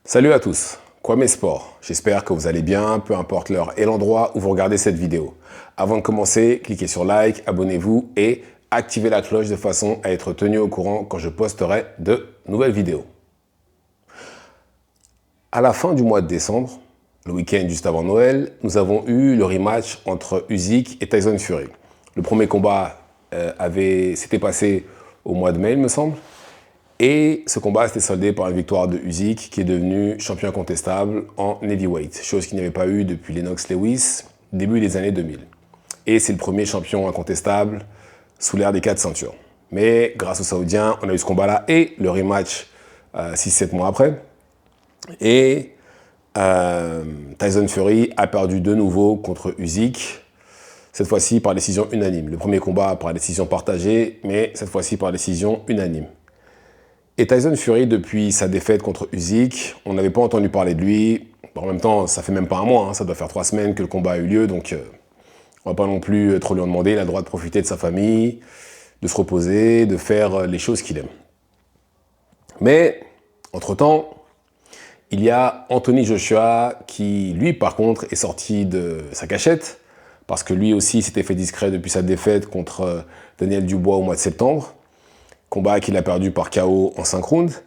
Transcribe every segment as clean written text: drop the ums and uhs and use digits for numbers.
Salut à tous, Kwame Sport. J'espère que vous allez bien, peu importe l'heure et l'endroit où vous regardez cette vidéo. Avant de commencer, cliquez sur like, abonnez-vous et activez la cloche de façon à être tenu au courant quand je posterai de nouvelles vidéos. À la fin du mois de décembre, le week-end juste avant Noël, nous avons eu le rematch entre Usyk et Tyson Fury. Le premier combat s'était passé au mois de mai, il me semble. Et ce combat s'était soldé par une victoire de Usyk qui est devenu champion incontestable en heavyweight, chose qu'il n'y avait pas eu depuis Lennox Lewis, début des années 2000. Et c'est le premier champion incontestable sous l'ère des 4 ceintures. Mais grâce aux Saoudiens, on a eu ce combat-là et le rematch 6-7 mois après. Et Tyson Fury a perdu de nouveau contre Usyk, cette fois-ci par décision unanime. Le premier combat par décision partagée, mais cette fois-ci par décision unanime. Et Tyson Fury, depuis sa défaite contre Usyk, on n'avait pas entendu parler de lui. En même temps, ça fait même pas un mois, ça doit faire 3 semaines que le combat a eu lieu, donc on va pas non plus trop lui en demander. Il a le droit de profiter de sa famille, de se reposer, de faire les choses qu'il aime. Mais, entre-temps, il y a Anthony Joshua qui, lui, par contre, est sorti de sa cachette, parce que lui aussi s'était fait discret depuis sa défaite contre Daniel Dubois au mois de septembre. Combat qu'il a perdu par KO en 5 rounds.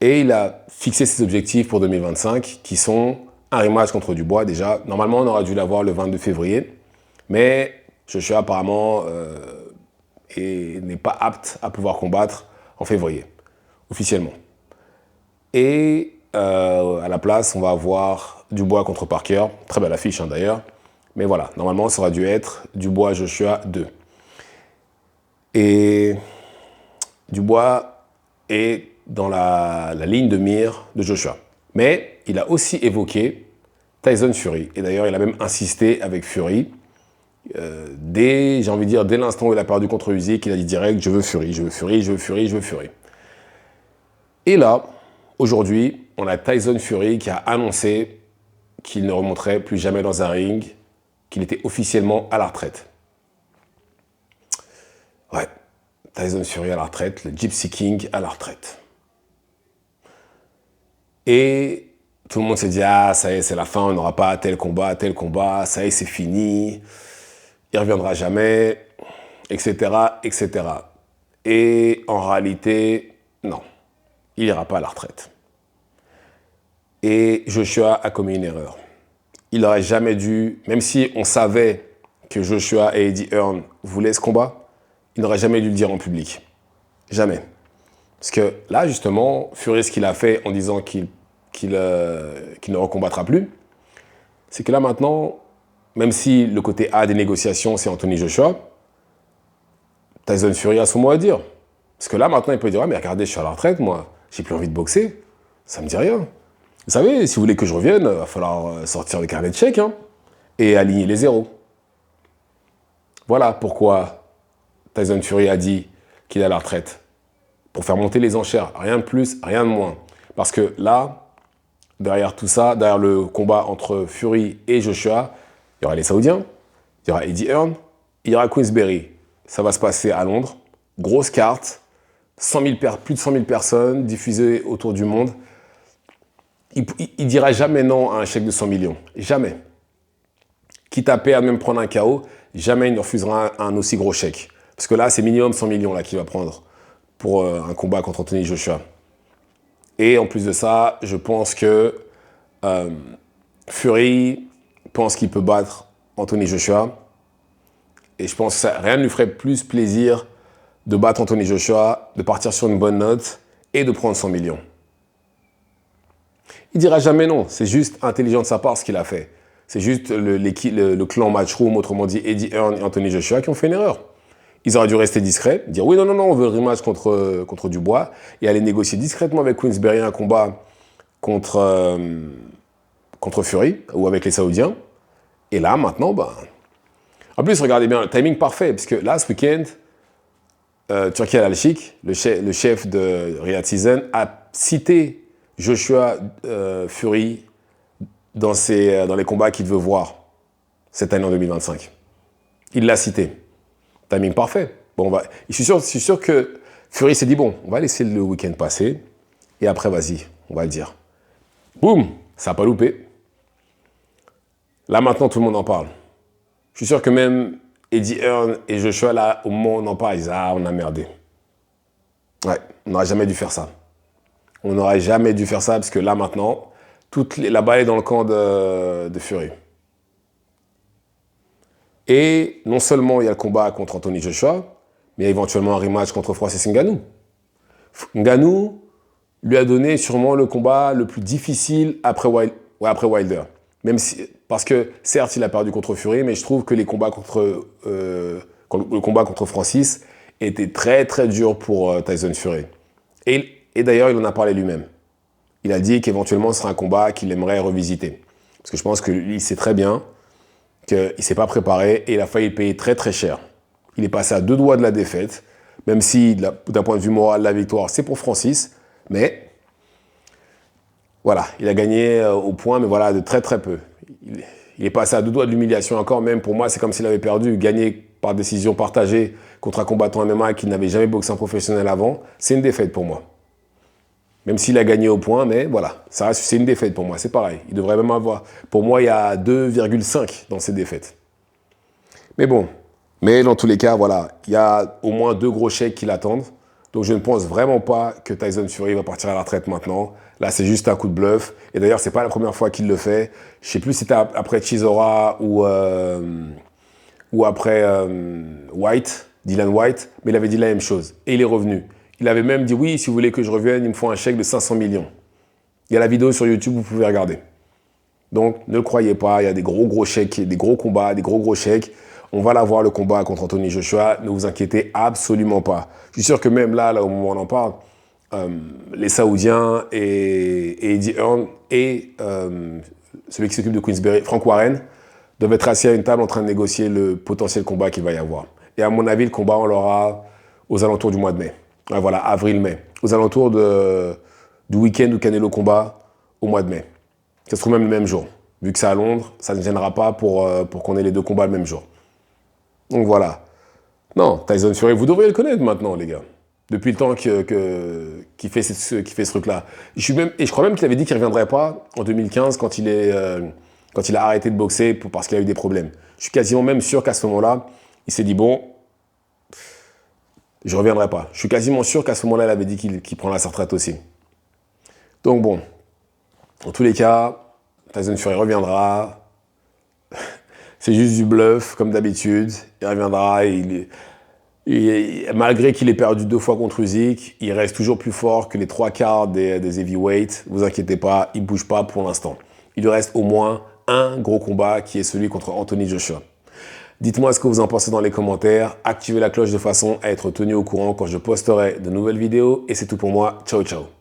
Et il a fixé ses objectifs pour 2025, qui sont un rematch contre Dubois. Déjà, normalement, on aurait dû l'avoir le 22 février. Mais Joshua, apparemment, n'est pas apte à pouvoir combattre en février, officiellement. Et à la place, on va avoir Dubois contre Parker. Très belle affiche, d'ailleurs. Mais voilà, normalement, ça aurait dû être Dubois-Joshua 2. Et Dubois est dans la ligne de mire de Joshua. Mais il a aussi évoqué Tyson Fury. Et d'ailleurs, il a même insisté avec Fury. Dès l'instant où il a perdu contre Usyk, il a dit direct, je veux Fury, je veux Fury, je veux Fury, je veux Fury. Et là, aujourd'hui, on a Tyson Fury qui a annoncé qu'il ne remonterait plus jamais dans un ring, qu'il était officiellement à la retraite. Ouais. Tyson Fury à la retraite, le Gypsy King à la retraite. Et tout le monde s'est dit, ah, ça y est, c'est la fin, on n'aura pas tel combat, ça y est, c'est fini, il ne reviendra jamais, etc., etc. Et en réalité, non, il n'ira pas à la retraite. Et Joshua a commis une erreur. Il n'aurait jamais dû, même si on savait que Joshua et Eddie Hearn voulaient ce combat, il n'aurait jamais dû le dire en public. Jamais. Parce que là, justement, Fury, ce qu'il a fait en disant qu'il ne recombattra plus, c'est que là, maintenant, même si le côté A des négociations, c'est Anthony Joshua, Tyson Fury a son mot à dire. Parce que là, maintenant, il peut dire, ah, mais regardez, je suis à la retraite, moi, j'ai plus envie de boxer, ça me dit rien. Vous savez, si vous voulez que je revienne, il va falloir sortir le carnet de chèques et aligner les zéros. Voilà pourquoi Tyson Fury a dit qu'il est à la retraite. Pour faire monter les enchères, rien de plus, rien de moins. Parce que là, derrière tout ça, derrière le combat entre Fury et Joshua, il y aura les Saoudiens, il y aura Eddie Hearn, il y aura Queensberry. Ça va se passer à Londres. Grosse carte, plus de 100 000 personnes diffusées autour du monde. Il ne dira jamais non à un chèque de 100 millions. Jamais. Quitte à perdre, même prendre un KO, jamais il ne refusera un aussi gros chèque. Parce que là, c'est minimum 100 millions là, qu'il va prendre pour un combat contre Anthony Joshua. Et en plus de ça, je pense que Fury pense qu'il peut battre Anthony Joshua. Et je pense que rien ne lui ferait plus plaisir de battre Anthony Joshua, de partir sur une bonne note et de prendre 100 millions. Il dira jamais non, c'est juste intelligent de sa part ce qu'il a fait. C'est juste le clan Matchroom, autrement dit Eddie Hearn et Anthony Joshua, qui ont fait une erreur. Ils auraient dû rester discrets, dire oui, non, on veut le rematch contre Dubois et aller négocier discrètement avec Queensberry un combat contre Fury ou avec les Saoudiens. Et là, maintenant, en plus, regardez bien, le timing parfait, parce que là, ce week-end, Turki Al-Alchik, le chef de Riyadh Season, a cité Joshua Fury dans les combats qu'il veut voir cette année en 2025. Il l'a cité. Timing parfait. Bon, je suis sûr que Fury s'est dit, bon, on va laisser le week-end passer, et après, vas-y, on va le dire. Boum, ça n'a pas loupé. Là, maintenant, tout le monde en parle. Je suis sûr que même Eddie Hearn et Joshua, là, au moment où on en parle, ils disent « Ah, on a merdé. » Ouais, on n'aurait jamais dû faire ça. On n'aurait jamais dû faire ça parce que là, maintenant, la balle est dans le camp de Fury. Et non seulement il y a le combat contre Anthony Joshua, mais il y a éventuellement un rematch contre Francis Ngannou. Ngannou lui a donné sûrement le combat le plus difficile après Wilder. Même si, parce que certes, il a perdu contre Fury, mais je trouve que le combat contre Francis était très très dur pour Tyson Fury. Et d'ailleurs, il en a parlé lui-même. Il a dit qu'éventuellement, ce sera un combat qu'il aimerait revisiter. Parce que je pense qu'il sait très bien qu'il ne s'est pas préparé et il a failli payer très très cher. Il est passé à 2 doigts de la défaite, même si d'un point de vue moral, la victoire, c'est pour Francis. Mais voilà, il a gagné au point, mais voilà, de très très peu. Il est passé à 2 doigts de l'humiliation encore, même pour moi, c'est comme s'il avait perdu, gagné par décision partagée contre un combattant MMA qui n'avait jamais boxé en professionnel avant. C'est une défaite pour moi. Même s'il a gagné au point, mais voilà, c'est une défaite pour moi, c'est pareil. Il devrait même avoir, pour moi, il y a 2,5 dans ces défaites. Mais bon, mais dans tous les cas, voilà, il y a au moins 2 gros chèques qui l'attendent. Donc je ne pense vraiment pas que Tyson Fury va partir à la retraite maintenant. Là, c'est juste un coup de bluff. Et d'ailleurs, c'est pas la première fois qu'il le fait. Je sais plus si c'était après Chisora ou après Dylan White, mais il avait dit la même chose. Et il est revenu. Il avait même dit, oui, si vous voulez que je revienne, il me faut un chèque de 500 millions. Il y a la vidéo sur YouTube, vous pouvez regarder. Donc, ne le croyez pas, il y a des gros chèques, des gros combats, des gros chèques. On va l'avoir, le combat contre Anthony Joshua, ne vous inquiétez absolument pas. Je suis sûr que même là au moment où on en parle, les Saoudiens et Eddie Hearn et celui qui s'occupe de Queensberry, Frank Warren, doivent être assis à une table en train de négocier le potentiel combat qu'il va y avoir. Et à mon avis, le combat, on l'aura aux alentours du mois de mai. Voilà, avril-mai. Aux alentours du week-end où Canelo combat au mois de mai. Ça se trouve même le même jour. Vu que c'est à Londres, ça ne gênera pas pour qu'on ait les 2 combats le même jour. Donc voilà. Non, Tyson Fury, vous devriez le connaître maintenant, les gars. Depuis le temps qu'il fait ce truc-là. Et je crois même qu'il avait dit qu'il ne reviendrait pas en 2015 quand il a arrêté de boxer parce qu'il a eu des problèmes. Je suis quasiment même sûr qu'à ce moment-là, il s'est dit, bon, je ne reviendrai pas. Je suis quasiment sûr qu'à ce moment-là, il avait dit qu'il prendra sa retraite aussi. Donc bon, en tous les cas, Tyson Fury reviendra. C'est juste du bluff, comme d'habitude. Il reviendra. Malgré qu'il ait perdu 2 fois contre Usyk, il reste toujours plus fort que les 3/4 des heavyweights. Ne vous inquiétez pas, il ne bouge pas pour l'instant. Il lui reste au moins un gros combat qui est celui contre Anthony Joshua. Dites-moi ce que vous en pensez dans les commentaires. Activez la cloche de façon à être tenu au courant quand je posterai de nouvelles vidéos. Et c'est tout pour moi. Ciao, ciao.